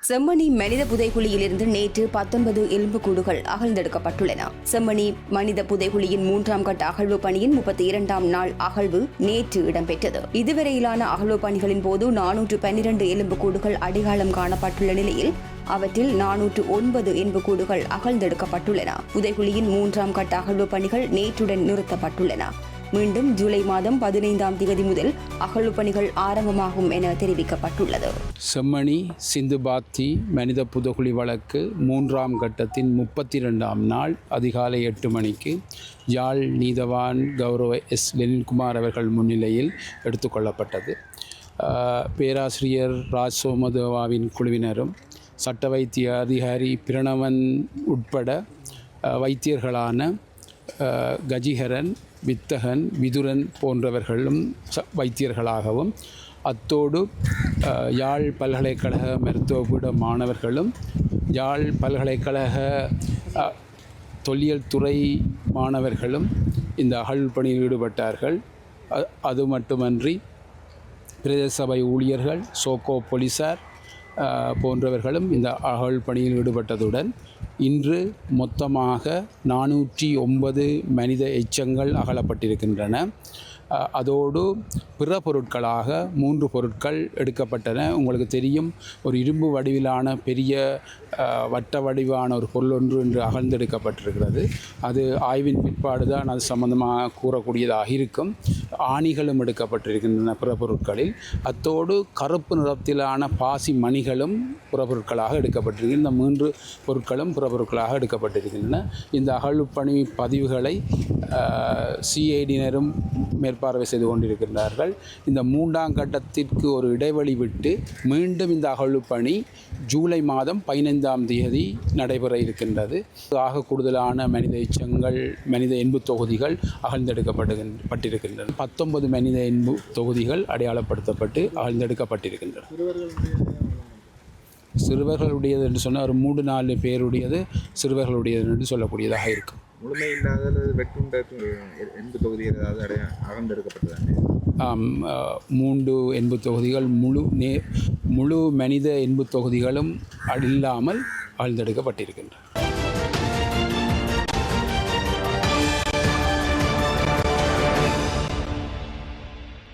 செம்மணி மனித புதைகுழியிலிருந்து நேற்று 19 எலும்புக்கூடுகள் அகழ்ந்தெடுக்கப்பட்டுள்ளன. செம்மணி மனித புதைகுழியின் 3ஆம் கட்ட அகழ்வு பணியின் 32ஆம் நாள் அகழ்வு நேற்று இடம்பெற்றது. இதுவரையிலான அகழ்வு பணிகளின் போது 412 எலும்புக்கூடுகள் அடையாளம் காணப்பட்டுள்ள நிலையில் அவற்றில் 409 எலும்புக்கூடுகள் அகழ்ந்தெடுக்கப்பட்டுள்ளன. புதைகுழியின் 3ஆம் கட்ட அகழ்வு பணிகள் நேற்றுடன் நிறுத்தப்பட்டுள்ளன. மீண்டும் ஜூலை மாதம் 15ஆம் தேதி முதல் அகழ்வு பணிகள் ஆரம்பமாகும் என தெரிவிக்கப்பட்டுள்ளது. செம்மணி சிந்துபாத்தி மனித புதைகுழி வழக்கு 3ஆம் கட்டத்தின் 32ஆம் நாள் அதிகாலை 8 மணிக்கு யாழ் நீதவான் கௌரவ எஸ். லெனின்குமார் அவர்கள் முன்னிலையில் எடுத்துக்கொள்ளப்பட்டது. பேராசிரியர் ராஜ் சோமதேவாவின் குழுவினரும் சட்ட வைத்திய அதிகாரி பிரணவன் உட்பட வைத்தியர்களான கஜிஹரன், வித்தகன், விதுரன் போன்றவர்களும் வைத்தியர்களாகவும், அத்தோடு யாழ் பல்கலைக்கழக மருத்துவபீட மாணவர்களும் யாழ் பல்கலைக்கழக தொல்லியல் துறை மாணவர்களும் இந்த அகழ்வு பணியில் ஈடுபட்டார்கள். அது மட்டுமன்றி பிரதேச சபை ஊழியர்கள், சோக்கோ போலீசார் போன்றவர்களும் இந்த அகழ்வு பணியில் ஈடுபட்டதுடன் இன்று மொத்தமாக 409 மனித எச்சங்கள் அகழப்பட்டிருக்கின்றன. அதோடு பிற பொருட்களாக 3 பொருட்கள் எடுக்கப்பட்டன. உங்களுக்கு தெரியும், ஒரு இரும்பு வடிவிலான பெரிய வட்ட வடிவான ஒரு பொருள் ஒன்று இன்று அகழ்ந்தெடுக்கப்பட்டிருக்கிறது. அது ஆய்வின் பிற்பாடு தான் அது சம்பந்தமாக கூறக்கூடியதாக இருக்கும். ஆணிகளும் எடுக்கப்பட்டிருக்கின்றன பிற பொருட்களில். அத்தோடு கருப்பு நிறத்திலான பாசி மணிகளும் பிற பொருட்களாக எடுக்கப்பட்டிருக்கின்றன. இந்த 3 பொருட்களும் பிற பொருட்களாக எடுக்கப்பட்டிருக்கின்றன. இந்த அகழ்வு பணி பதிவுகளை சிஐடியினரும் மேற்பார்வை செய்து கொண்டிருக்கின்றார்கள். இந்த 3ஆம் கட்டத்திற்கு ஒரு இடைவெளி விட்டு மீண்டும் இந்த அகழ்வு பணி ஜூலை மாதம் 15ஆம் தேதி நடைபெற இருக்கின்றது. ஆக கூடுதலான மனித எச்சங்கள், மனித எண்பு தொகுதிகள் அகழ்ந்தெடுக்கப்பட்டிருக்கின்றன. 19 மனித எண்பு தொகுதிகள் அடையாளப்படுத்தப்பட்டு அகழ்ந்தெடுக்கப்பட்டிருக்கின்றன. சிறுவர்களுடையது என்று சொன்னால் ஒரு 3-4 பேருடையது சிறுவர்களுடையது என்று சொல்லக்கூடியதாக இருக்கும். முழுமை இல்லாத வெட்டுண்ட எண்பு தொகுதிகள் ஏதாவது அகழ்ந்தெடுக்கப்பட்டதானே? 3 எண்பு தொகுதிகள் முழு மனித எண்பு தொகுதிகளும் இல்லாமல் அகழ்ந்தெடுக்கப்பட்டிருக்கின்றன.